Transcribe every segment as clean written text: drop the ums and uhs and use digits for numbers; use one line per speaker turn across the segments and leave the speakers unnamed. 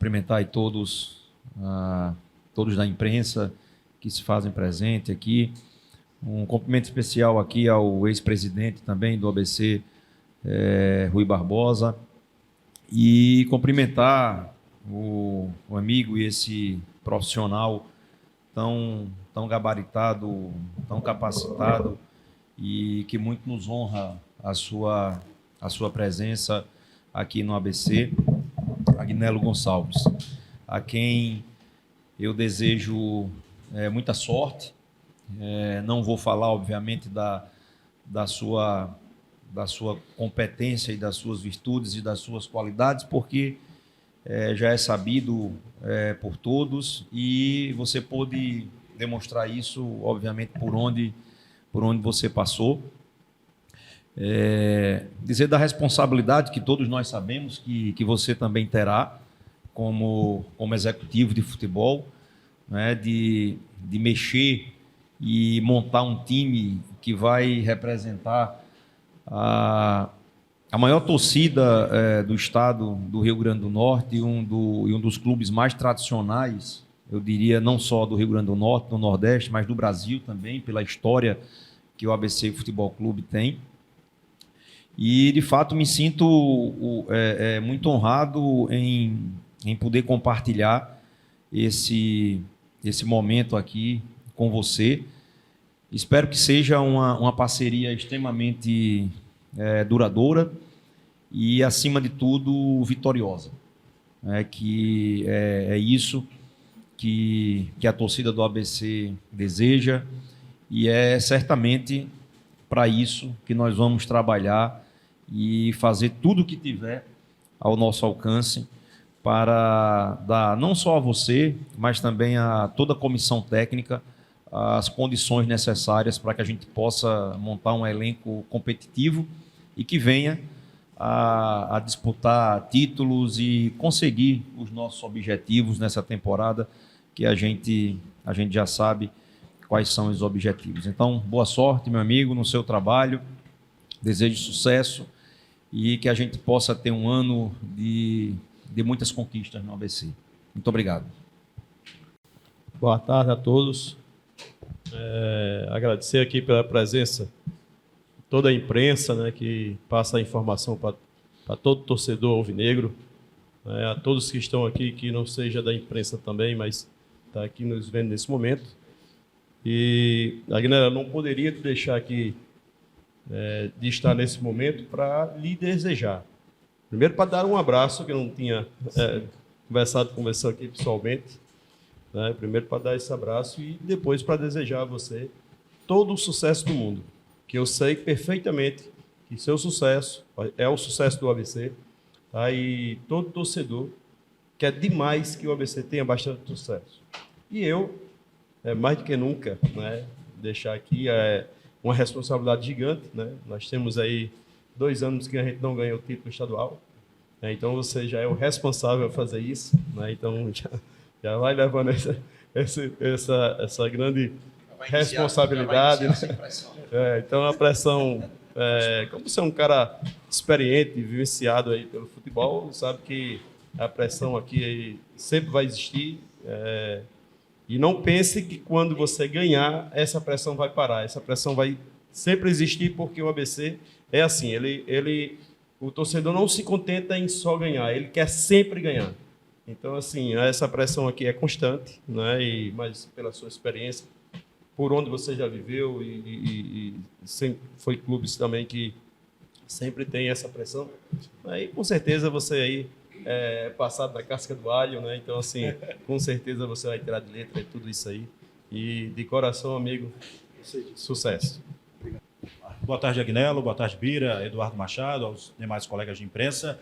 cumprimentar aí todos da imprensa que se fazem presente aqui. Um cumprimento especial aqui ao ex-presidente também do ABC, Rui Barbosa, e cumprimentar o amigo e esse profissional tão gabaritado, tão capacitado, e que muito nos honra a sua presença aqui no ABC, Agnello Gonçalves, a quem eu desejo muita sorte. Não vou falar, obviamente, da sua competência e das suas virtudes e das suas qualidades, porque já é sabido por todos, e você pôde demonstrar isso, obviamente, por onde você passou. Dizer da responsabilidade que todos nós sabemos que você também terá como executivo de futebol, né, de mexer e montar um time que vai representar a maior torcida do estado do Rio Grande do Norte e um dos clubes mais tradicionais, eu diria, não só do Rio Grande do Norte, do Nordeste, mas do Brasil também, pela história que o ABC Futebol Clube tem. E, de fato, me sinto muito honrado em poder compartilhar esse momento aqui com você. Espero que seja uma parceria extremamente duradoura e, acima de tudo, vitoriosa. Que é isso que a torcida do ABC deseja, e é certamente para isso que nós vamos trabalhar e fazer tudo o que tiver ao nosso alcance para dar não só a você, mas também a toda a comissão técnica as condições necessárias para que a gente possa montar um elenco competitivo e que venha a disputar títulos e conseguir os nossos objetivos nessa temporada, que a gente já sabe quais são os objetivos. Então, boa sorte, meu amigo, no seu trabalho, desejo sucesso e que a gente possa ter um ano de muitas conquistas no ABC. Muito obrigado.
Boa tarde a todos. Agradecer aqui pela presença de toda a imprensa, né, que passa a informação para todo torcedor alvinegro, a todos que estão aqui, que não seja da imprensa também, mas está aqui nos vendo nesse momento. E, Agnello, eu não poderia te deixar aqui de estar nesse momento para lhe desejar. Primeiro, para dar um abraço, que eu não tinha conversado com você aqui pessoalmente. Primeiro, para dar esse abraço, e depois para desejar a você todo o sucesso do mundo, que eu sei perfeitamente que seu sucesso é o sucesso do ABC, e todo torcedor quer demais que o ABC tenha bastante sucesso. E eu, mais do que nunca, deixar aqui uma responsabilidade gigante. Nós temos aí 2 anos que a gente não ganhou o título estadual, então você já é o responsável a fazer isso, então já vai levando essa grande responsabilidade. Então a pressão, como você é um cara experiente e vivenciado aí pelo futebol, sabe que a pressão aqui sempre vai existir, e não pense que quando você ganhar, essa pressão vai parar. Essa pressão vai sempre existir, porque o ABC é assim, o torcedor não se contenta em só ganhar, ele quer sempre ganhar. Então, assim, essa pressão aqui é constante, mas pela sua experiência, por onde você já viveu, e sempre foi clubes também que sempre tem essa pressão, e com certeza você aí passado na casca do alho, então, assim, com certeza você vai tirar de letra tudo isso aí. E, de coração, amigo, sucesso.
Boa tarde, Agnello. Boa tarde, Bira, Eduardo Machado, aos demais colegas de imprensa.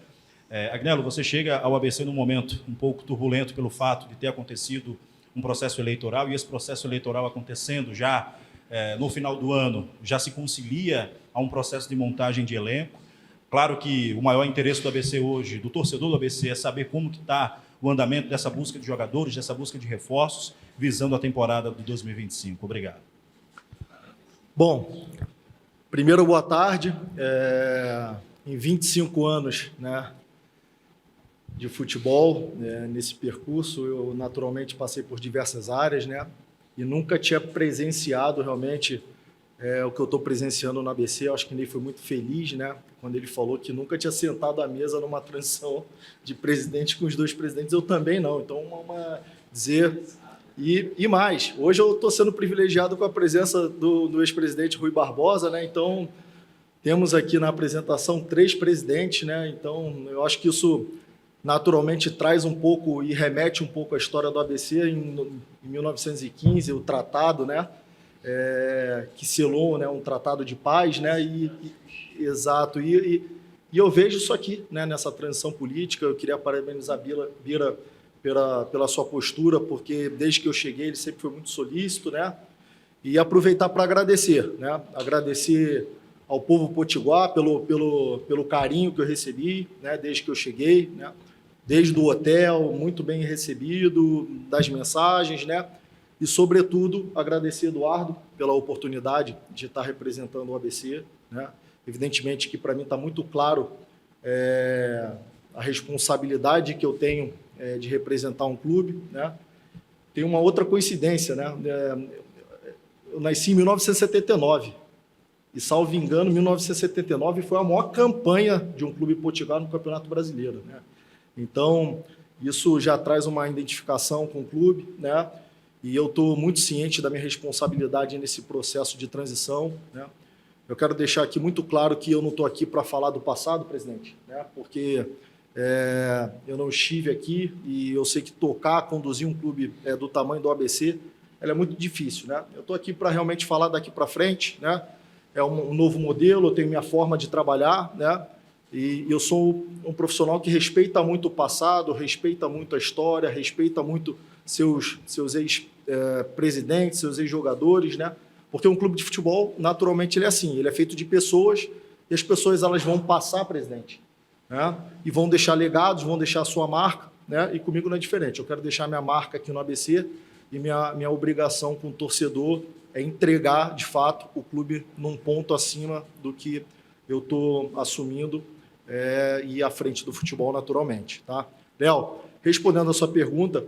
Agnello, você chega ao ABC num momento um pouco turbulento pelo fato de ter acontecido um processo eleitoral, e esse processo eleitoral acontecendo já no final do ano, já se concilia a um processo de montagem de elenco. Claro que o maior interesse do ABC hoje, do torcedor do ABC, é saber como que está o andamento dessa busca de jogadores, dessa busca de reforços, visando a temporada de 2025. Obrigado.
Bom, primeiro, boa tarde. Em 25 anos, de futebol, nesse percurso. Eu, naturalmente, passei por diversas áreas, né? E nunca tinha presenciado realmente o que eu estou presenciando no ABC. Eu acho que o Ney foi muito feliz, né? Quando ele falou que nunca tinha sentado à mesa numa transição de presidente com os dois presidentes. Eu também não. Então, dizer... E mais, hoje eu estou sendo privilegiado com a presença do ex-presidente Rui Barbosa, né? Então, temos aqui na apresentação 3 presidentes, né? Então, eu acho que isso naturalmente traz um pouco e remete um pouco à história do ABC em 1915, o tratado, né? Que selou, né? Um tratado de paz, né? Exato. E eu vejo isso aqui, né? Nessa transição política. Eu queria parabenizar Bira pela sua postura, porque desde que eu cheguei ele sempre foi muito solícito, né? E aproveitar para agradecer, né? Agradecer ao povo potiguar pelo carinho que eu recebi, né? Desde que eu cheguei, né? Desde o hotel, muito bem recebido, das mensagens, né? E, sobretudo, agradecer, Eduardo, pela oportunidade de estar representando o ABC, né? Evidentemente que, para mim, está muito claro a responsabilidade que eu tenho de representar um clube, né? Tem uma outra coincidência, né? Eu nasci em 1979 e, salvo engano, 1979 foi a maior campanha de um clube potiguar no Campeonato Brasileiro, né? Então, isso já traz uma identificação com o clube, né? E eu estou muito ciente da minha responsabilidade nesse processo de transição, né? Eu quero deixar aqui muito claro que eu não estou aqui para falar do passado, presidente, né? Porque eu não estive aqui e eu sei que conduzir um clube do tamanho do ABC, ela é muito difícil, né? Eu estou aqui para realmente falar daqui para frente, né? É um novo modelo, eu tenho minha forma de trabalhar, né? E eu sou um profissional que respeita muito o passado, respeita muito a história, respeita muito seus ex-presidentes, seus ex-jogadores, né? Porque um clube de futebol, naturalmente, ele é assim, ele é feito de pessoas e as pessoas elas vão passar, presidente, né? E vão deixar legados, vão deixar a sua marca, né? E comigo não é diferente. Eu quero deixar minha marca aqui no ABC e minha obrigação com o torcedor é entregar, de fato, o clube num ponto acima do que eu estou assumindo e à frente do futebol, naturalmente. Tá? Léo, respondendo a sua pergunta,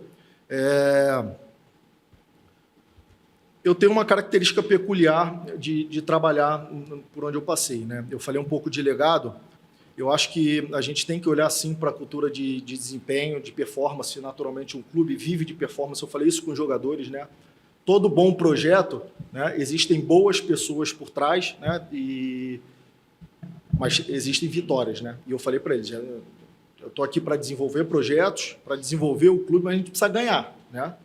eu tenho uma característica peculiar de trabalhar por onde eu passei, né? Eu falei um pouco de legado. Eu acho que a gente tem que olhar, sim, para a cultura de desempenho, de performance. Naturalmente, um clube vive de performance. Eu falei isso com os jogadores, né? Todo bom projeto, né? Existem boas pessoas por trás, né? Mas existem vitórias, né? E eu falei para eles, eu estou aqui para desenvolver projetos, para desenvolver o clube, mas a gente precisa ganhar, né?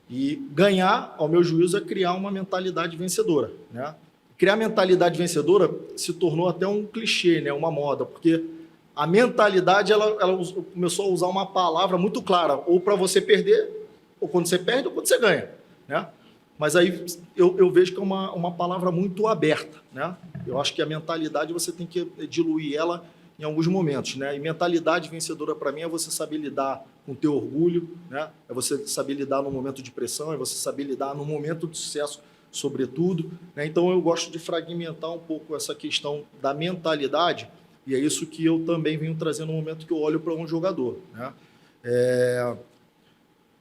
E ganhar, ao meu juízo, é criar uma mentalidade vencedora, né? Criar mentalidade vencedora se tornou até um clichê, né? Uma moda, porque a mentalidade ela começou a usar uma palavra muito clara, ou para você perder, ou quando você perde, ou quando você ganha, né? Mas aí eu vejo que é uma palavra muito aberta, né? Eu acho que a mentalidade você tem que diluir ela em alguns momentos, né? E mentalidade vencedora para mim é você saber lidar com o teu orgulho, né? É você saber lidar no momento de pressão, é você saber lidar no momento de sucesso, sobretudo, né? Então eu gosto de fragmentar um pouco essa questão da mentalidade e é isso que eu também venho trazendo no momento que eu olho para um jogador, né?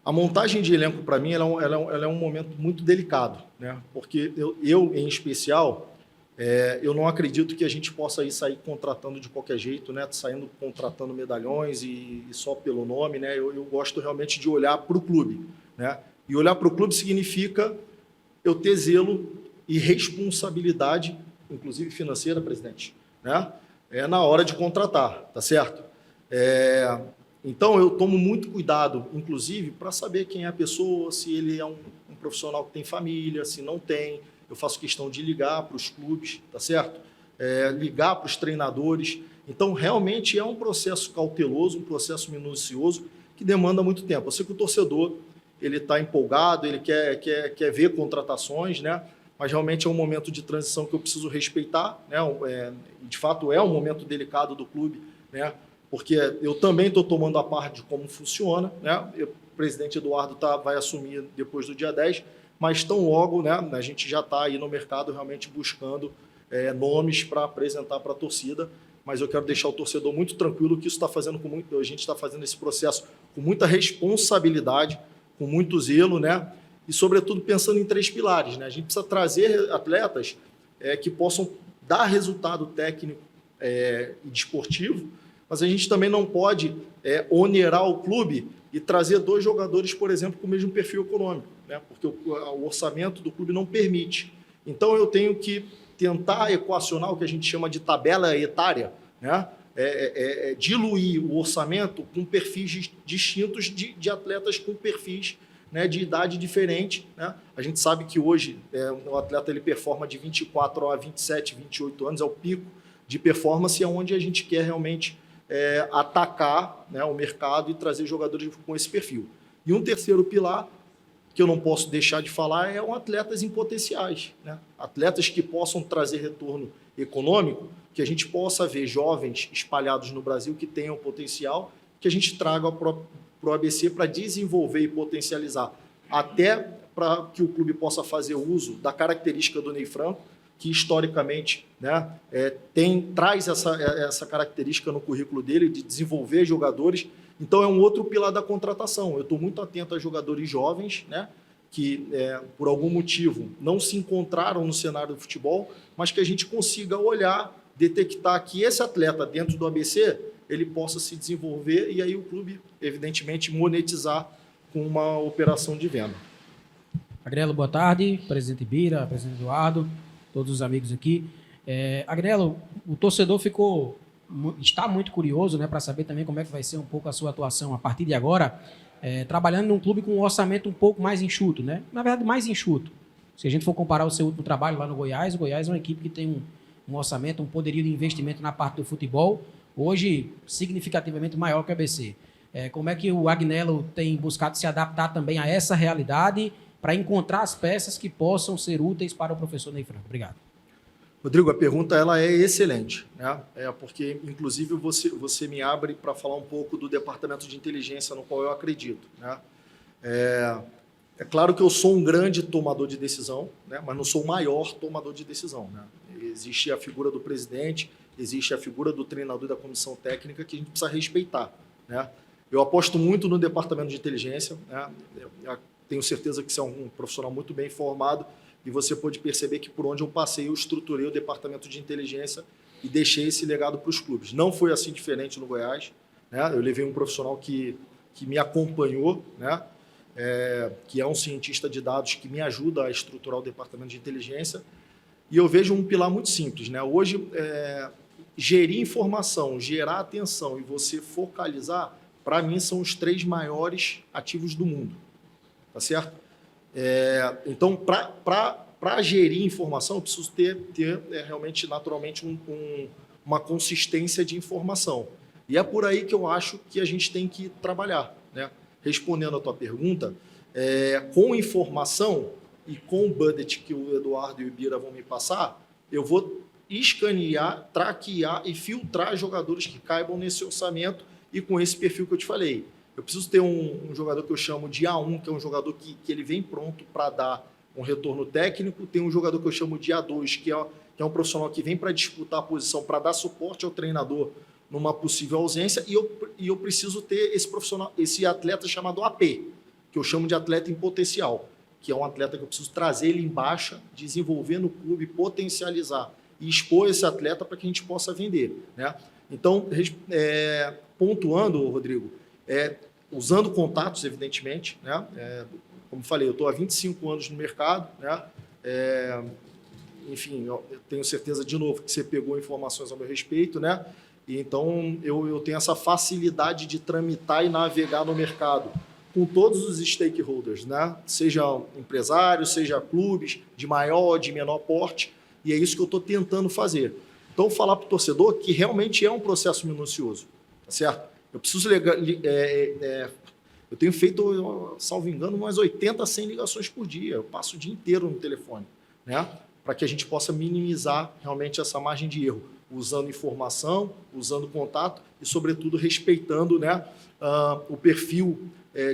A montagem de elenco, para mim, ela é um momento muito delicado, né? Porque eu em especial, eu não acredito que a gente possa sair contratando de qualquer jeito, né? Saindo contratando medalhões e só pelo nome, né? Eu gosto realmente de olhar para o clube, né? E olhar para o clube significa eu ter zelo e responsabilidade, inclusive financeira, presidente, né? Na hora de contratar, tá certo? Então, eu tomo muito cuidado, inclusive, para saber quem é a pessoa, se ele é um profissional que tem família, se não tem. Eu faço questão de ligar para os clubes, tá certo? Ligar para os treinadores. Então, realmente é um processo cauteloso, um processo minucioso, que demanda muito tempo. Eu sei que o torcedor ele está empolgado, ele quer ver contratações, né? Mas realmente é um momento de transição que eu preciso respeitar, né? De fato, é um momento delicado do clube, né? Porque eu também estou tomando a parte de como funciona, né? O presidente Eduardo vai assumir depois do dia 10, mas tão logo, né, a gente já está aí no mercado realmente buscando nomes para apresentar para a torcida mas eu quero deixar o torcedor muito tranquilo que isso está fazendo a gente está fazendo esse processo com muita responsabilidade, com muito zelo, né? E, sobretudo, pensando em 3 pilares, né? A gente precisa trazer atletas que possam dar resultado técnico e desportivo, mas a gente também não pode onerar o clube e trazer 2 jogadores, por exemplo, com o mesmo perfil econômico, né? Porque o orçamento do clube não permite. Então, eu tenho que tentar equacionar o que a gente chama de tabela etária, né? Diluir o orçamento com perfis distintos de atletas com perfis, né, de idade diferente, né? A gente sabe que hoje o atleta ele performa de 24 a 27, 28 anos, é o pico de performance, é onde a gente quer realmente atacar, né, o mercado e trazer jogadores com esse perfil. E um terceiro pilar, que eu não posso deixar de falar, atletas em potenciais, né? Atletas que possam trazer retorno econômico, que a gente possa ver jovens espalhados no Brasil que tenham potencial, que a gente traga para o ABC para desenvolver e potencializar, até para que o clube possa fazer uso da característica do Ney Franco, que historicamente, né, traz essa característica no currículo dele de desenvolver jogadores. Então, é um outro pilar da contratação. Eu estou muito atento a jogadores jovens, né, que, por algum motivo, não se encontraram no cenário do futebol, mas que a gente consiga olhar, detectar que esse atleta dentro do ABC ele possa se desenvolver e aí o clube, evidentemente, monetizar com uma operação de venda.
Agnello, boa tarde. Presidente Bira, presidente Eduardo, todos os amigos aqui. Agnello, o torcedor está muito curioso, né, para saber também como é que vai ser um pouco a sua atuação a partir de agora, trabalhando num clube com um orçamento um pouco mais enxuto, né? Na verdade, mais enxuto. Se a gente for comparar o seu último trabalho lá no Goiás, o Goiás é uma equipe que tem um orçamento, um poderio de investimento na parte do futebol, hoje significativamente maior que o ABC. Como é que o Agnello tem buscado se adaptar também a essa realidade para encontrar as peças que possam ser úteis para o professor Ney Franco? Obrigado.
Rodrigo, a pergunta ela é excelente, né? Porque, inclusive, você me abre para falar um pouco do departamento de inteligência no qual eu acredito, né? É claro que eu sou um grande tomador de decisão, né? Mas não sou o maior tomador de decisão, né? Existe a figura do presidente, existe a figura do treinador e da comissão técnica que a gente precisa respeitar, né? Eu aposto muito no departamento de inteligência, né? Eu tenho certeza que você é um profissional muito bem formado e você pode perceber que por onde eu passei, eu estruturei o departamento de inteligência e deixei esse legado para os clubes. Não foi assim diferente no Goiás, né? Eu levei um profissional que me acompanhou, né? Que é um cientista de dados que me ajuda a estruturar o departamento de inteligência. E eu vejo um pilar muito simples, né? Hoje, gerir informação, gerar atenção e você focalizar, para mim, são os 3 maiores ativos do mundo. Tá certo? Então, para gerir informação, eu preciso ter realmente, naturalmente, uma consistência de informação. E é por aí que eu acho que a gente tem que trabalhar, né? Respondendo a tua pergunta, com informação e com o budget que o Eduardo e o Bira vão me passar, eu vou escanear, traquear e filtrar jogadores que caibam nesse orçamento e com esse perfil que eu te falei. Eu preciso ter um jogador que eu chamo de A1, que é um jogador que ele vem pronto para dar um retorno técnico. Tem um jogador que eu chamo de A2, que é um profissional que vem para disputar a posição, para dar suporte ao treinador numa possível ausência. E eu preciso ter esse atleta chamado AP, que eu chamo de atleta em potencial, que é um atleta que eu preciso trazer ele em baixa, desenvolver no clube, potencializar e expor esse atleta para que a gente possa vender, né? Então, pontuando, Rodrigo, usando contatos, evidentemente, né? Como falei, eu estou há 25 anos no mercado, né? Enfim, eu tenho certeza, de novo, que você pegou informações ao meu respeito, né? E então, eu tenho essa facilidade de tramitar e navegar no mercado com todos os stakeholders, né? Seja empresários, seja clubes de maior ou de menor porte, e é isso que eu estou tentando fazer. Então, falar para o torcedor que realmente é um processo minucioso, tá certo? Eu preciso eu tenho feito, salvo engano, umas 80 a 100 ligações por dia. Eu passo o dia inteiro no telefone, né? Para que a gente possa minimizar realmente essa margem de erro, usando informação, usando contato e, sobretudo, respeitando, né, o perfil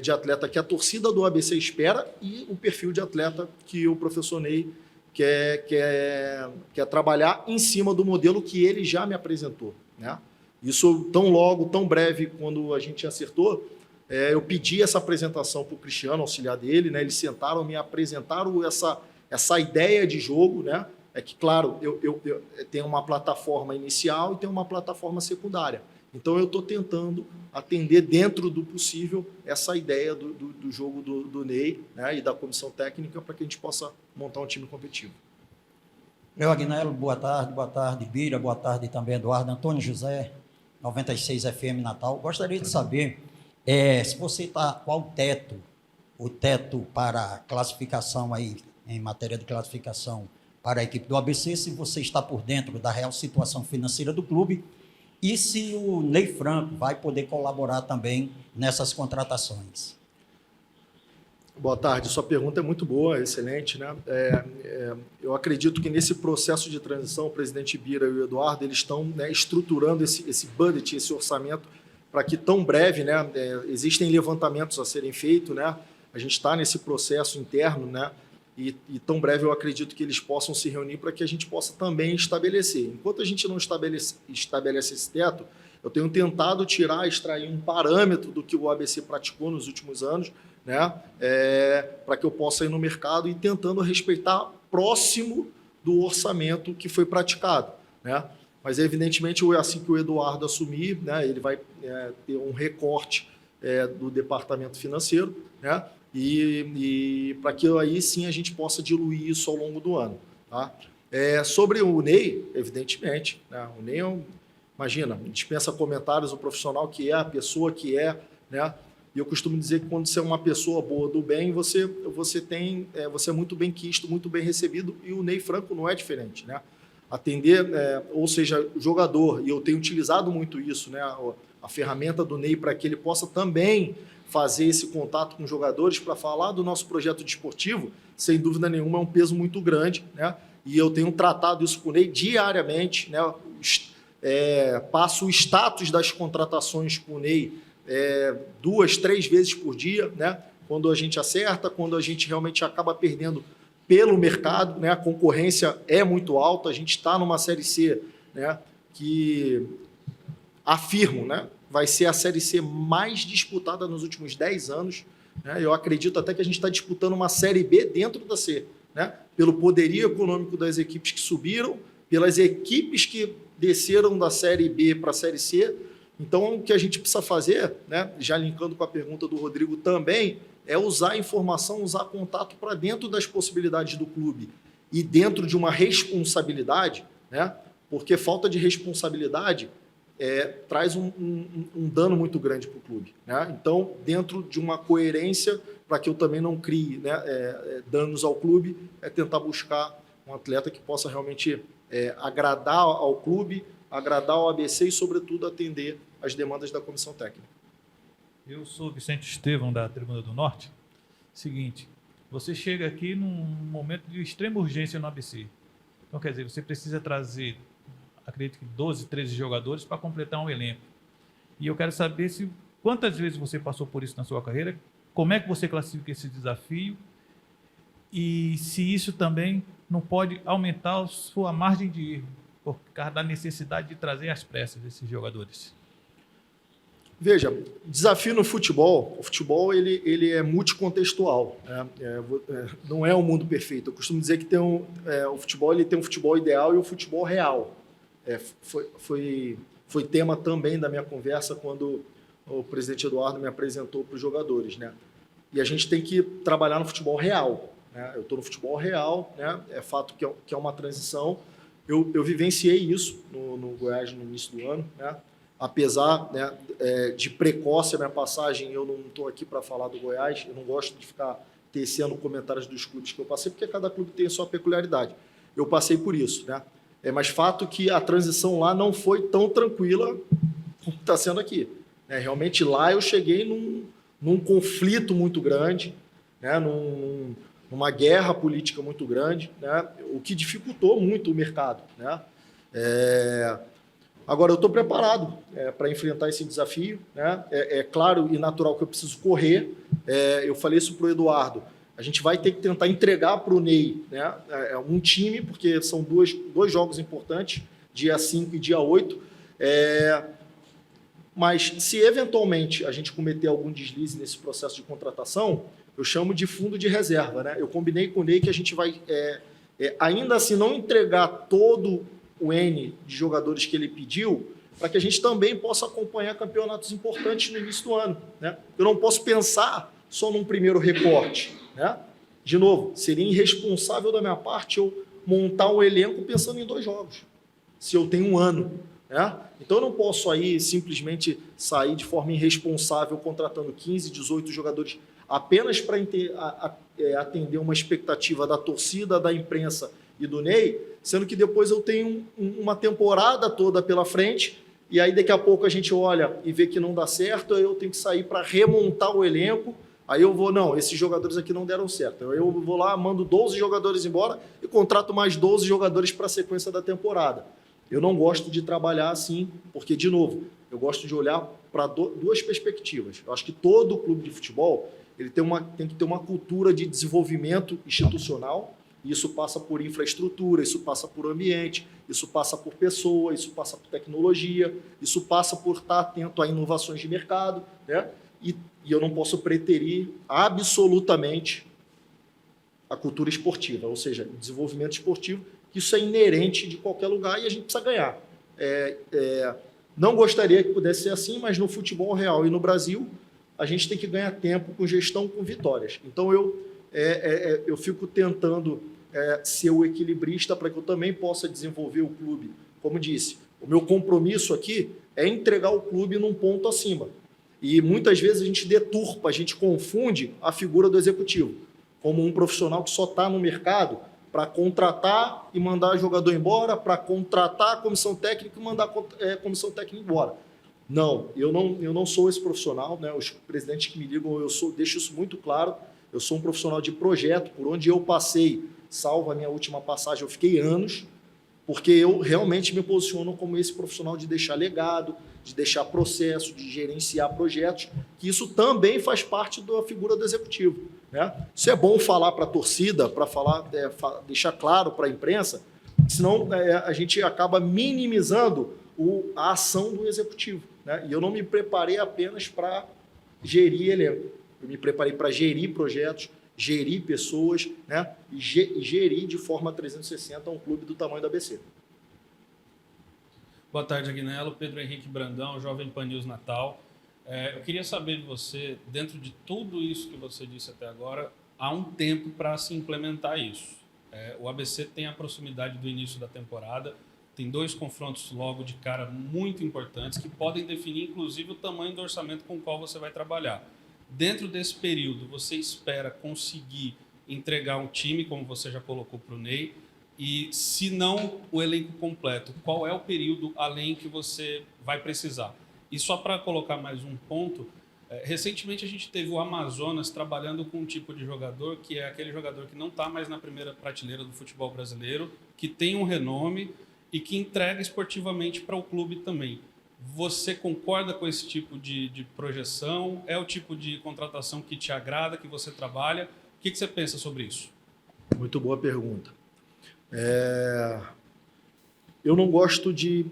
de atleta que a torcida do ABC espera e o perfil de atleta que o professor Ney quer trabalhar em cima do modelo que ele já me apresentou. né? Isso tão logo, tão breve, quando a gente acertou, eu pedi essa apresentação para o Cristiano, auxiliar dele, né? Eles sentaram, me apresentaram essa ideia de jogo, né? É que, claro, eu tenho uma plataforma inicial e tenho uma plataforma secundária. Então, eu estou tentando atender, dentro do possível, essa ideia do jogo do Ney, né? E da comissão técnica, para que a gente possa montar um time competitivo.
Léo Agnello, boa tarde, Bira, boa tarde também, Eduardo. Antônio José, 96 FM Natal. Gostaria de saber se você está, qual o teto para classificação aí, em matéria de classificação para a equipe do ABC, se você está por dentro da real situação financeira do clube e se o Ney Franco vai poder colaborar também nessas contratações.
Boa tarde, sua pergunta é muito boa, excelente, né? Eu acredito que nesse processo de transição, o presidente Bira e o Eduardo, eles estão, né, estruturando esse budget, esse orçamento, para que tão breve, né, existem levantamentos a serem feitos, né? A gente está nesse processo interno, né? E tão breve eu acredito que eles possam se reunir para que a gente possa também estabelecer. Enquanto a gente não estabelece esse teto, eu tenho tentado extrair um parâmetro do que o ABC praticou nos últimos anos, né? Para que eu possa ir no mercado e tentando respeitar próximo do orçamento que foi praticado, né? Mas, evidentemente, assim que o Eduardo assumir, né, ele vai ter um recorte do departamento financeiro, né? E para que aí sim a gente possa diluir isso ao longo do ano. Tá? Sobre o Ney, evidentemente, né? O Ney imagina, dispensa comentários, o profissional que é, a pessoa que é, né? E eu costumo dizer que quando você é uma pessoa boa do bem, você é muito bem quisto, muito bem recebido, e o Ney Franco não é diferente, né? Atender, ou seja, jogador, e eu tenho utilizado muito isso, né? A ferramenta do Ney para que ele possa também fazer esse contato com jogadores para falar do nosso projeto desportivo, sem dúvida nenhuma, é um peso muito grande, né? E eu tenho tratado isso com o Ney diariamente, né? Passo o status das contratações com o Ney 2, 3 vezes por dia, né? Quando a gente acerta, quando a gente realmente acaba perdendo pelo mercado, né? A concorrência é muito alta, a gente está numa Série C, né? Que afirmo, né? Vai ser a Série C mais disputada nos últimos 10 anos. Né? Eu acredito até que a gente está disputando uma Série B dentro da C, né? Pelo poderio econômico das equipes que subiram, pelas equipes que desceram da Série B para a Série C. Então, o que a gente precisa fazer, né? Já linkando com a pergunta do Rodrigo também, é usar a informação, usar contato para dentro das possibilidades do clube e dentro de uma responsabilidade, né? Porque falta de responsabilidade traz um dano muito grande para o clube, né? Então, dentro de uma coerência, para que eu também não crie, né, danos ao clube, tentar buscar um atleta que possa realmente agradar ao clube, agradar ao ABC e, sobretudo, atender às demandas da comissão técnica.
Eu sou Vicente Estevão, da Tribuna do Norte. Seguinte, você chega aqui num momento de extrema urgência no ABC. Então, quer dizer, você precisa trazer, acredito que 12, 13 jogadores para completar um elenco. E eu quero saber quantas vezes você passou por isso na sua carreira, como é que você classifica esse desafio e se isso também não pode aumentar a sua margem de erro por causa da necessidade de trazer às pressas esses jogadores.
Veja, desafio no futebol, o futebol ele é multicontextual, né? Não é um mundo perfeito. Eu costumo dizer que o futebol ele tem um futebol ideal e o futebol real. Foi tema também da minha conversa quando o presidente Eduardo me apresentou para os jogadores, né? E a gente tem que trabalhar no futebol real, né? Eu estou no futebol real, né? É fato que é uma transição. Eu vivenciei isso no Goiás no início do ano, né? Apesar, né, de precoce a minha passagem, eu não estou aqui para falar do Goiás, eu não gosto de ficar tecendo comentários dos clubes que eu passei, porque cada clube tem a sua peculiaridade. Eu passei por isso, né? Mas fato que a transição lá não foi tão tranquila como está sendo aqui, né? Realmente lá eu cheguei num conflito muito grande, né? Numa guerra política muito grande, né? O que dificultou muito o mercado, né? Agora, eu estou preparado para enfrentar esse desafio, né? É claro e natural que eu preciso correr. Eu falei isso para o Eduardo. A gente vai ter que tentar entregar para o Ney, né, um time, porque são dois jogos importantes, dia 5 e dia 8. Mas se eventualmente a gente cometer algum deslize nesse processo de contratação, eu chamo de fundo de reserva, né? Eu combinei com o Ney que a gente vai, ainda assim, não entregar todo o N de jogadores que ele pediu, para que a gente também possa acompanhar campeonatos importantes no início do ano, né? Eu não posso pensar só num primeiro recorte, né? De novo, seria irresponsável da minha parte eu montar um elenco pensando em 2 jogos, se eu tenho um ano, né? Então eu não posso aí simplesmente sair de forma irresponsável contratando 15, 18 jogadores apenas para atender uma expectativa da torcida, da imprensa e do Ney, sendo que depois eu tenho uma temporada toda pela frente e aí daqui a pouco a gente olha e vê que não dá certo, aí eu tenho que sair para remontar o elenco, aí eu vou, não, esses jogadores aqui não deram certo, eu vou lá, mando 12 jogadores embora e contrato mais 12 jogadores para a sequência da temporada. Eu não gosto de trabalhar assim, porque, de novo, eu gosto de olhar para 2 perspectivas. Eu acho que todo clube de futebol ele tem que ter uma cultura de desenvolvimento institucional, e isso passa por infraestrutura, isso passa por ambiente, isso passa por pessoa, isso passa por tecnologia, isso passa por estar atento a inovações de mercado, né? E eu não posso preterir absolutamente a cultura esportiva, ou seja, o desenvolvimento esportivo, que isso é inerente de qualquer lugar e a gente precisa ganhar. Não gostaria que pudesse ser assim, mas no futebol real e no Brasil, a gente tem que ganhar tempo com gestão, com vitórias. Então, eu fico tentando ser o equilibrista para que eu também possa desenvolver o clube. Como disse, o meu compromisso aqui é entregar o clube num ponto acima. E muitas vezes a gente deturpa, a gente confunde a figura do executivo como um profissional que só está no mercado para contratar e mandar o jogador embora, para contratar a comissão técnica e mandar a comissão técnica embora. Não, eu não sou esse profissional, né? Os presidentes que me ligam, deixo isso muito claro, eu sou um profissional de projeto, por onde eu passei, salvo a minha última passagem, eu fiquei anos, porque eu realmente me posiciono como esse profissional de deixar legado, de deixar processo, de gerenciar projetos, que isso também faz parte da figura do executivo, né? Isso é bom falar para a torcida, para deixar claro para a imprensa, senão a gente acaba minimizando a ação do executivo, né? E eu não me preparei apenas para gerir elenco, eu me preparei para gerir projetos, gerir pessoas, né? E gerir de forma 360 um clube do tamanho da ABC.
Boa tarde, Agnello. Pedro Henrique Brandão, Jovem Pan News Natal. Eu queria saber de você, dentro de tudo isso que você disse até agora, há um tempo para se implementar isso. O ABC tem a proximidade do início da temporada, tem 2 confrontos logo de cara muito importantes que podem definir, inclusive, o tamanho do orçamento com o qual você vai trabalhar. Dentro desse período, você espera conseguir entregar um time, como você já colocou para o Ney, e se não o elenco completo, qual é o período além que você vai precisar? E só para colocar mais um ponto, recentemente a gente teve o Amazonas trabalhando com um tipo de jogador que é aquele jogador que não está mais na primeira prateleira do futebol brasileiro, que tem um renome e que entrega esportivamente para o clube também. Você concorda com esse tipo de projeção? É o tipo de contratação que te agrada, que você trabalha? O que você pensa sobre isso?
Muito boa pergunta. Eu não gosto de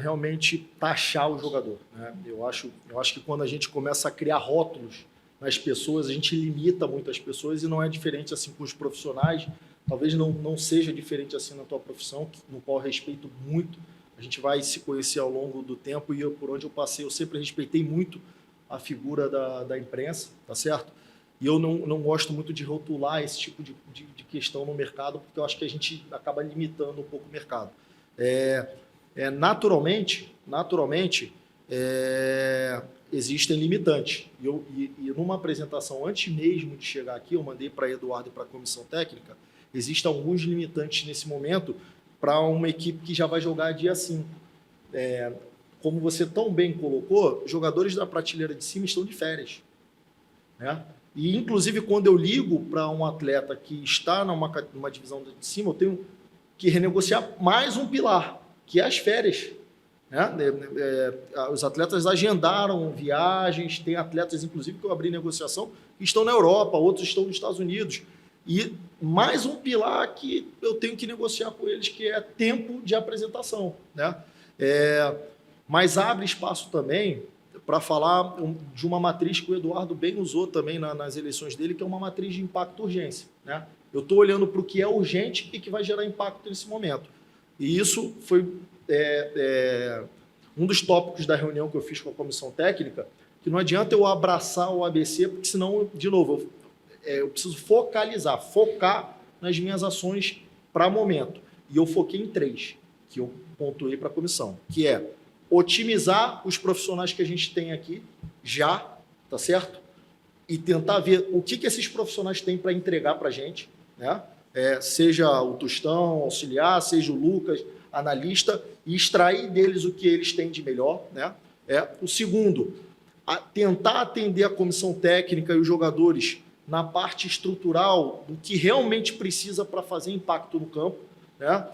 realmente taxar o jogador, né? Eu acho que quando a gente começa a criar rótulos nas pessoas, a gente limita muito as pessoas e não é diferente assim com os profissionais. Talvez não seja diferente assim na tua profissão, no qual eu respeito muito. A gente vai se conhecer ao longo do tempo e por onde eu passei, eu sempre respeitei muito a figura da imprensa, tá certo? E eu não gosto muito de rotular esse tipo de questão no mercado, porque eu acho que a gente acaba limitando um pouco o mercado. Naturalmente, existem limitantes. E numa apresentação, antes mesmo de chegar aqui, eu mandei para Eduardo e para a comissão técnica, existem alguns limitantes nesse momento para uma equipe que já vai jogar dia 5. Como você tão bem colocou, jogadores da prateleira de cima estão de férias, né? E, inclusive, quando eu ligo para um atleta que está numa divisão de cima, eu tenho que renegociar mais um pilar, que é as férias, né? Os atletas agendaram viagens, tem atletas, inclusive, que eu abri negociação, que estão na Europa, outros estão nos Estados Unidos. E mais um pilar que eu tenho que negociar com eles, que é tempo de apresentação, né? mas abre espaço também para falar de uma matriz que o Eduardo bem usou também nas eleições dele, que é uma matriz de impacto-urgência, né? Eu estou olhando para o que é urgente e que vai gerar impacto nesse momento. E isso foi um dos tópicos da reunião que eu fiz com a comissão técnica, que não adianta eu abraçar o ABC, porque senão, de novo, eu preciso focar nas minhas ações para momento. E eu foquei em 3, que eu pontuei para a comissão, que é otimizar os profissionais que a gente tem aqui já, tá certo? E tentar ver o que esses profissionais têm para entregar para a gente, né? Seja o Tostão, auxiliar, seja o Lucas, analista, e extrair deles o que eles têm de melhor, né? O segundo, tentar atender a comissão técnica e os jogadores na parte estrutural do que realmente precisa para fazer impacto no campo, né?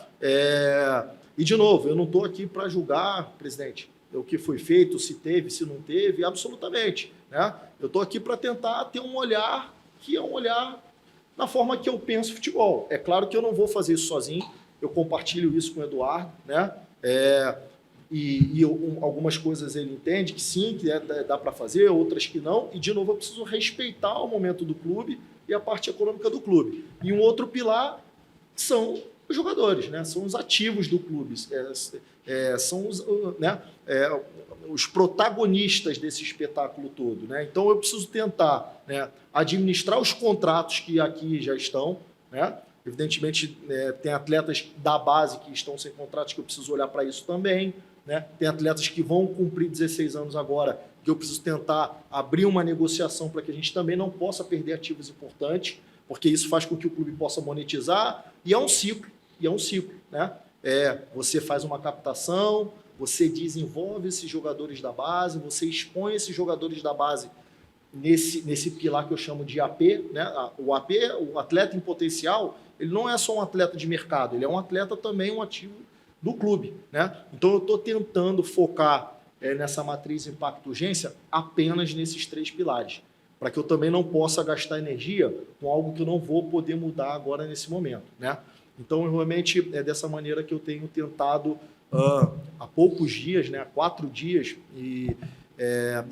E, de novo, eu não estou aqui para julgar, presidente, o que foi feito, se teve, se não teve, absolutamente, né? Eu estou aqui para tentar ter um olhar que é um olhar na forma que eu penso futebol. É claro que eu não vou fazer isso sozinho, eu compartilho isso com o Eduardo, né? Algumas coisas ele entende que sim, que dá para fazer, outras que não, e, de novo, eu preciso respeitar o momento do clube e a parte econômica do clube. E um outro pilar são os jogadores, né? São os ativos do clube, são os protagonistas desse espetáculo todo, né? Então eu preciso tentar, né, administrar os contratos que aqui já estão, né? Evidentemente, tem atletas da base que estão sem contratos, que eu preciso olhar para isso também, né? Tem atletas que vão cumprir 16 anos agora, que eu preciso tentar abrir uma negociação para que a gente também não possa perder ativos importantes, porque isso faz com que o clube possa monetizar, e é um ciclo, né? Você faz uma captação, você desenvolve esses jogadores da base, você expõe esses jogadores da base nesse pilar que eu chamo de AP, né? O AP, o atleta em potencial, ele não é só um atleta de mercado, ele é um atleta também, um ativo do clube, né? Então eu estou tentando focar nessa matriz impacto-urgência apenas nesses 3 pilares, para que eu também não possa gastar energia com algo que eu não vou poder mudar agora nesse momento, né? Então, realmente, é dessa maneira que eu tenho tentado, há poucos dias, né, há 4 dias, e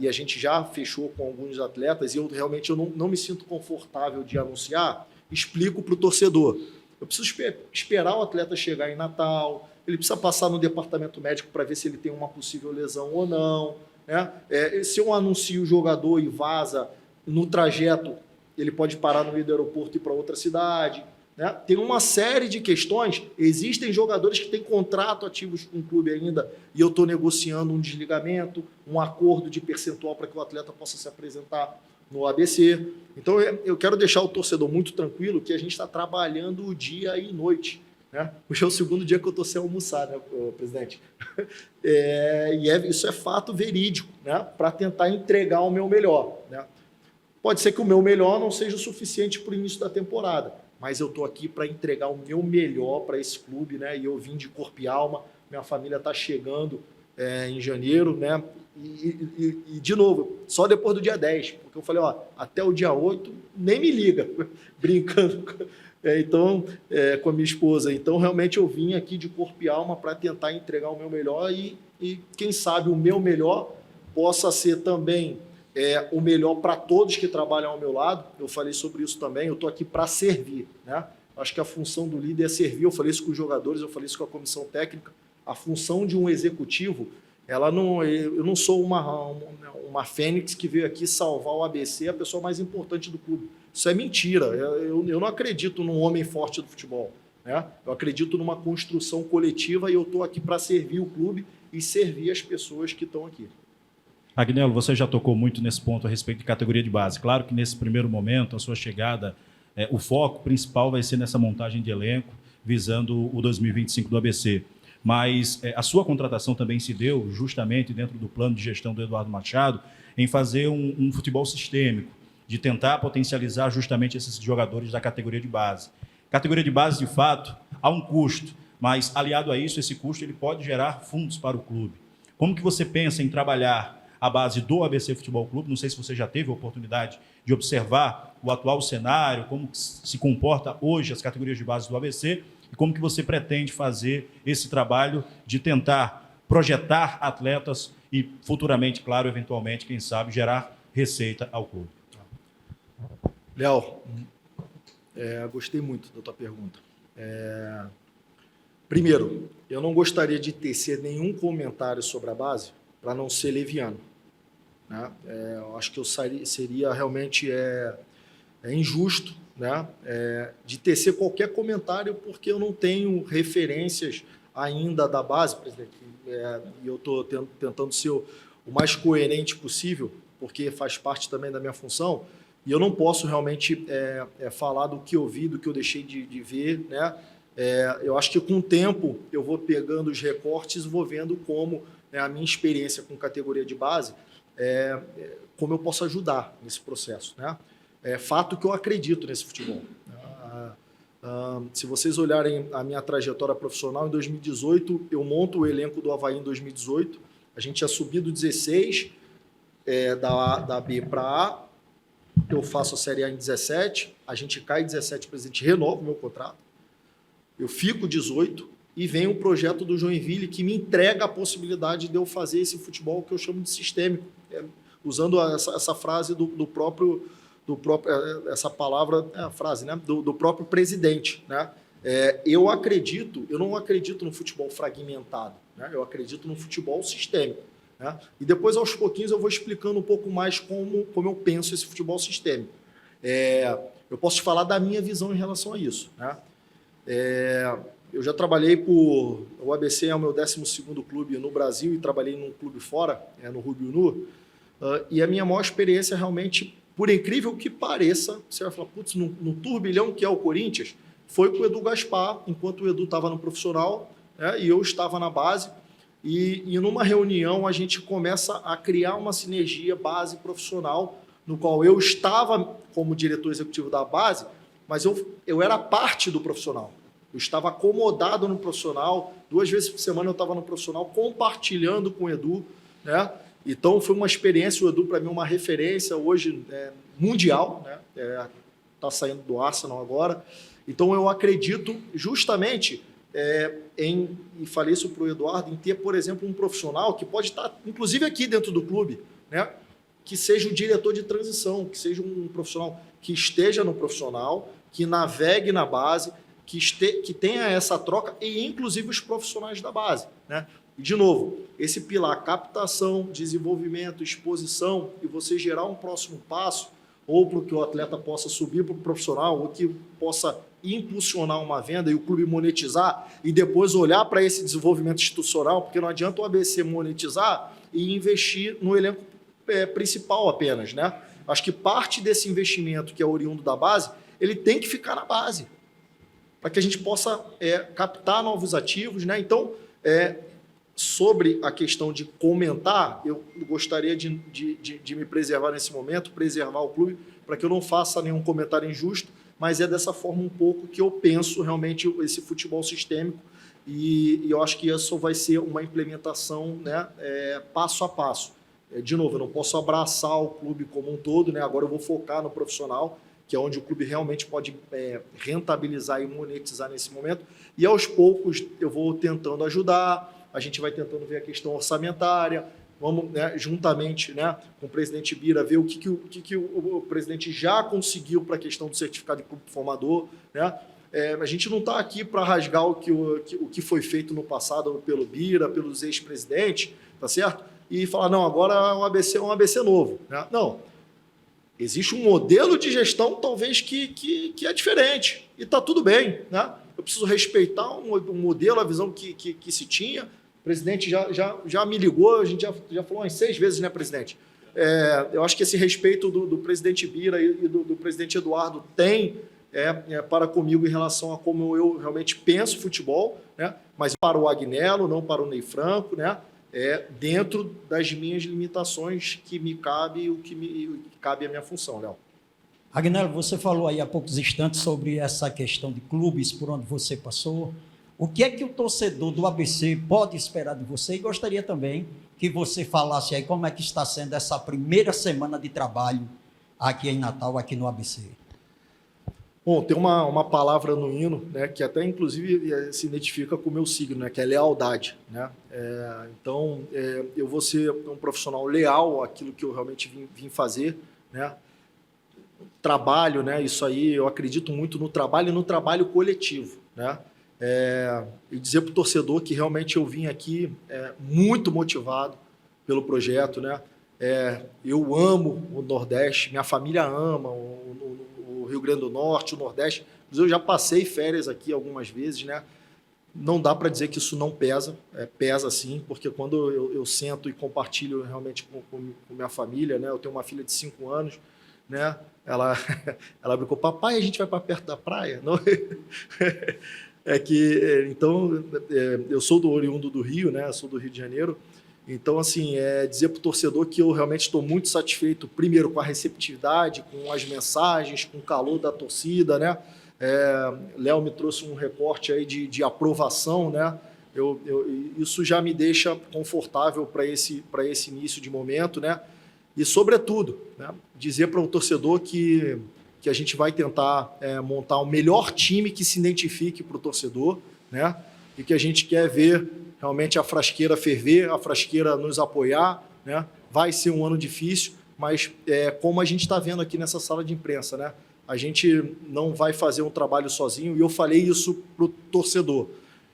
a gente já fechou com alguns atletas, e eu realmente não me sinto confortável de anunciar, explico para o torcedor. Eu preciso esperar o atleta chegar em Natal, ele precisa passar no departamento médico para ver se ele tem uma possível lesão ou não, né? Se eu anuncio o jogador e vaza no trajeto, ele pode parar no meio do aeroporto e ir para outra cidade, né? Tem uma série de questões. Existem jogadores que têm contrato ativos com o clube ainda e eu estou negociando um desligamento, um acordo de percentual para que o atleta possa se apresentar no ABC. Então, eu quero deixar o torcedor muito tranquilo que a gente está trabalhando dia e noite, né? Hoje é o 2º dia que eu estou sem almoçar, né, presidente? Isso é fato verídico, né, para tentar entregar o meu melhor, né? Pode ser que o meu melhor não seja o suficiente para o início da temporada, mas eu estou aqui para entregar o meu melhor para esse clube, né? E eu vim de corpo e alma, minha família está chegando em janeiro, né? E, de novo, só depois do dia 10, porque eu falei, até o dia 8, nem me liga, brincando com a minha esposa. Então, realmente, eu vim aqui de corpo e alma para tentar entregar o meu melhor e, quem sabe, o meu melhor possa ser também o melhor para todos que trabalham ao meu lado. Eu falei sobre isso também, eu estou aqui para servir, né? Acho que a função do líder é servir. Eu falei isso com os jogadores, eu falei isso com a comissão técnica. A função de um executivo, eu não sou uma fênix que veio aqui salvar o ABC, a pessoa mais importante do clube. Isso é mentira. Eu não acredito num homem forte do futebol, né? Eu acredito numa construção coletiva e eu estou aqui para servir o clube e servir as pessoas que estão aqui.
Agnello, você já tocou muito nesse ponto a respeito de categoria de base. Claro que nesse primeiro momento, a sua chegada, o foco principal vai ser nessa montagem de elenco, visando o 2025 do ABC. Mas a sua contratação também se deu justamente dentro do plano de gestão do Eduardo Machado em fazer um futebol sistêmico, de tentar potencializar justamente esses jogadores da categoria de base. Categoria de base, de fato, há um custo, mas aliado a isso, esse custo ele pode gerar fundos para o clube. Como que você pensa em trabalhar a base do ABC Futebol Clube? Não sei se você já teve a oportunidade de observar o atual cenário, como se comporta hoje as categorias de base do ABC e como que você pretende fazer esse trabalho de tentar projetar atletas e futuramente, claro, eventualmente, quem sabe, gerar receita ao clube.
Léo, gostei muito da tua pergunta. Primeiro, eu não gostaria de tecer nenhum comentário sobre a base para não ser leviano, né? Eu acho que eu seria realmente injusto, né? De tecer qualquer comentário, porque eu não tenho referências ainda da base, presidente, e eu estou tentando ser o mais coerente possível, porque faz parte também da minha função, e eu não posso realmente falar do que eu vi, do que eu deixei de ver, né? Eu acho que com o tempo eu vou pegando os recortes e vou vendo como, né, a minha experiência com categoria de base, como eu posso ajudar nesse processo, né? É fato que eu acredito nesse futebol. Se vocês olharem a minha trajetória profissional, em 2018, eu monto o elenco do Avaí em 2018. A gente tinha subido 16 da B para A. Eu faço a Série A em 17. A gente cai em 17, o presidente renova o meu contrato. Eu fico 18 e vem o projeto do Joinville que me entrega a possibilidade de eu fazer esse futebol que eu chamo de sistêmico, usando essa frase do próprio essa palavra, a frase, né, do próprio presidente, né? Eu não acredito no futebol fragmentado, né? Eu acredito no futebol sistêmico, né? E depois, aos pouquinhos, eu vou explicando um pouco mais como eu penso esse futebol sistêmico. Eu posso te falar da minha visão em relação a isso, né? Eu já trabalhei o ABC é o meu 12º clube no Brasil e trabalhei num clube fora, no Rubio Nu, e a minha maior experiência realmente, por incrível que pareça, você vai falar, putz, no turbilhão que é o Corinthians, foi com o Edu Gaspar, enquanto o Edu estava no profissional, né, e eu estava na base, e numa reunião a gente começa a criar uma sinergia base-profissional, no qual eu estava como diretor executivo da base, mas eu era parte do profissional. Eu estava acomodado no profissional, 2 vezes por semana eu estava no profissional, compartilhando com o Edu, né? Então, foi uma experiência, o Edu, para mim, uma referência hoje mundial, né? Está saindo do Arsenal agora. Então, eu acredito justamente e falei isso para o Eduardo, em ter, por exemplo, um profissional que pode estar, inclusive aqui dentro do clube, né? Que seja o diretor de transição, que seja um profissional que esteja no profissional, que navegue na base, que tenha essa troca e, inclusive, os profissionais da base, né? E, de novo, esse pilar captação, desenvolvimento, exposição e você gerar um próximo passo ou para que o atleta possa subir para o profissional ou que possa impulsionar uma venda e o clube monetizar e depois olhar para esse desenvolvimento institucional, porque não adianta o ABC monetizar e investir no elenco principal apenas, né? Acho que parte desse investimento que é oriundo da base, ele tem que ficar na base para que a gente possa captar novos ativos, né? Então, sobre a questão de comentar, eu gostaria de me preservar nesse momento, preservar o clube, para que eu não faça nenhum comentário injusto, mas é dessa forma um pouco que eu penso realmente esse futebol sistêmico e eu acho que isso vai ser uma implementação, né, passo a passo. De novo, eu não posso abraçar o clube como um todo, né? Agora eu vou focar no profissional, que é onde o clube realmente pode rentabilizar e monetizar nesse momento, e aos poucos eu vou tentando ajudar. A gente vai tentando ver a questão orçamentária, vamos, né, juntamente, né, com o presidente Bira, ver o que o presidente já conseguiu para a questão do certificado de clube formador, né? A gente não está aqui para rasgar o que foi feito no passado pelo Bira, pelos ex-presidentes, tá certo? E falar, não, agora o ABC é um ABC novo, né? Não. Existe um modelo de gestão, talvez, que é diferente, e está tudo bem, né? Eu preciso respeitar um modelo, a visão que se tinha. O presidente já me ligou, a gente já falou umas 6 vezes, né, presidente? Eu acho que esse respeito do presidente Bira e do presidente Eduardo tem para comigo em relação a como eu realmente penso futebol, né? Mas para o Agnello, não para o Ney Franco, né? Dentro das minhas limitações que me cabe, o que cabe à minha função, Léo.
Agnello, você falou aí há poucos instantes sobre essa questão de clubes por onde você passou. O que é que o torcedor do ABC pode esperar de você? E gostaria também que você falasse aí como é que está sendo essa primeira semana de trabalho aqui em Natal, aqui no ABC.
Bom, tem uma palavra no hino, né, que até inclusive se identifica com o meu signo, né, que é lealdade, né? Então, eu vou ser um profissional leal àquilo que eu realmente vim fazer, né? Trabalho, né? Isso aí, eu acredito muito no trabalho e no trabalho coletivo, né? E dizer para o torcedor que realmente eu vim aqui muito motivado pelo projeto, né? Eu amo o Nordeste, minha família ama o Rio Grande do Norte, o Nordeste. Eu já passei férias aqui algumas vezes, né? Não dá para dizer que isso não pesa, pesa sim, porque quando eu sento e compartilho realmente com minha família, né? Eu tenho uma filha de 5 anos, né? Ela brincou, papai, a gente vai para perto da praia? Não? Então, eu sou oriundo do Rio, né? Eu sou do Rio de Janeiro. Então, assim, dizer para o torcedor que eu realmente estou muito satisfeito, primeiro, com a receptividade, com as mensagens, com o calor da torcida, né? Léo me trouxe um recorte aí de aprovação, né? Isso já me deixa confortável para esse início de momento, né? E, sobretudo, né, dizer para o torcedor que a gente vai tentar montar o melhor time que se identifique para o torcedor, né? E que a gente quer ver realmente a frasqueira ferver, a frasqueira nos apoiar, né? Vai ser um ano difícil, mas como a gente está vendo aqui nessa sala de imprensa, né? A gente não vai fazer um trabalho sozinho, e eu falei isso para o torcedor.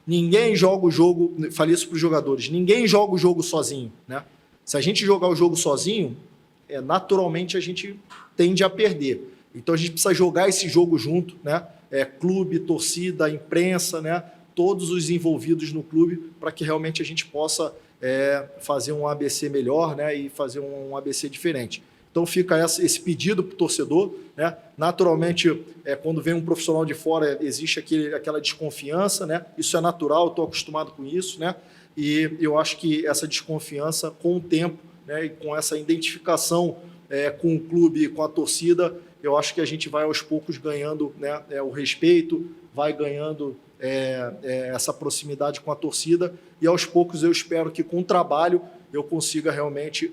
Ninguém joga o jogo, falei isso para os jogadores, ninguém joga o jogo sozinho, né? Se a gente jogar o jogo sozinho, naturalmente a gente tende a perder. Então a gente precisa jogar esse jogo junto, né? Clube, torcida, imprensa, né? Todos os envolvidos no clube, para que realmente a gente possa fazer um ABC melhor, né? E fazer um ABC diferente. Então fica esse pedido para o torcedor, né? Naturalmente, quando vem um profissional de fora, existe aquela desconfiança, né? Isso é natural, estou acostumado com isso, né? E eu acho que essa desconfiança, com o tempo, né? E com essa identificação com o clube e com a torcida, eu acho que a gente vai aos poucos ganhando, né, o respeito, vai ganhando essa proximidade com a torcida, e aos poucos eu espero que com o trabalho eu consiga realmente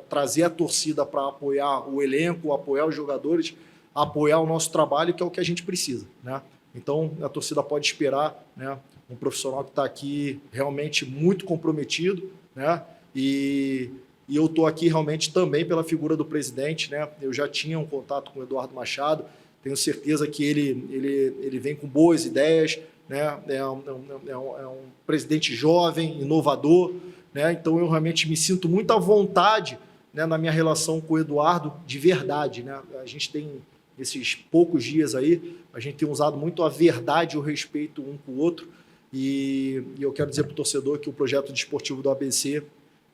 trazer a torcida para apoiar o elenco, apoiar os jogadores, apoiar o nosso trabalho, que é o que a gente precisa, né? Então a torcida pode esperar, né, um profissional que está aqui realmente muito comprometido, né? E eu estou aqui realmente também pela figura do presidente, né? Eu já tinha um contato com o Eduardo Machado, tenho certeza que ele vem com boas ideias, né? É um presidente jovem, inovador, né? Então eu realmente me sinto muito à vontade, né, na minha relação com o Eduardo, de verdade, né? A gente tem, esses poucos dias aí, a gente tem usado muito a verdade e o respeito um com o outro, e eu quero dizer para o torcedor que o projeto desportivo do ABC,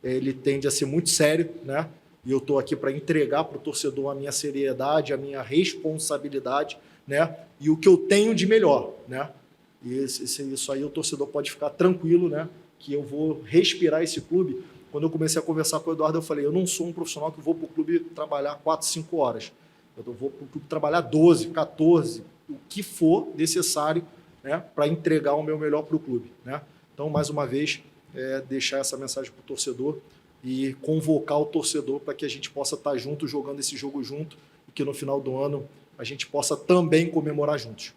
ele tende a ser muito sério, né? E eu estou aqui para entregar para o torcedor a minha seriedade, a minha responsabilidade, né? E o que eu tenho de melhor, né? E isso aí o torcedor pode ficar tranquilo, né? Que eu vou respirar esse clube. Quando eu comecei a conversar com o Eduardo, eu falei, eu não sou um profissional que vou para o clube trabalhar 4, 5 horas. Eu vou para o clube trabalhar 12, 14, o que for necessário, né? Para entregar o meu melhor para o clube, né? Então, mais uma vez, deixar essa mensagem para o torcedor e convocar o torcedor para que a gente possa estar junto, jogando esse jogo junto, e que no final do ano a gente possa também comemorar juntos.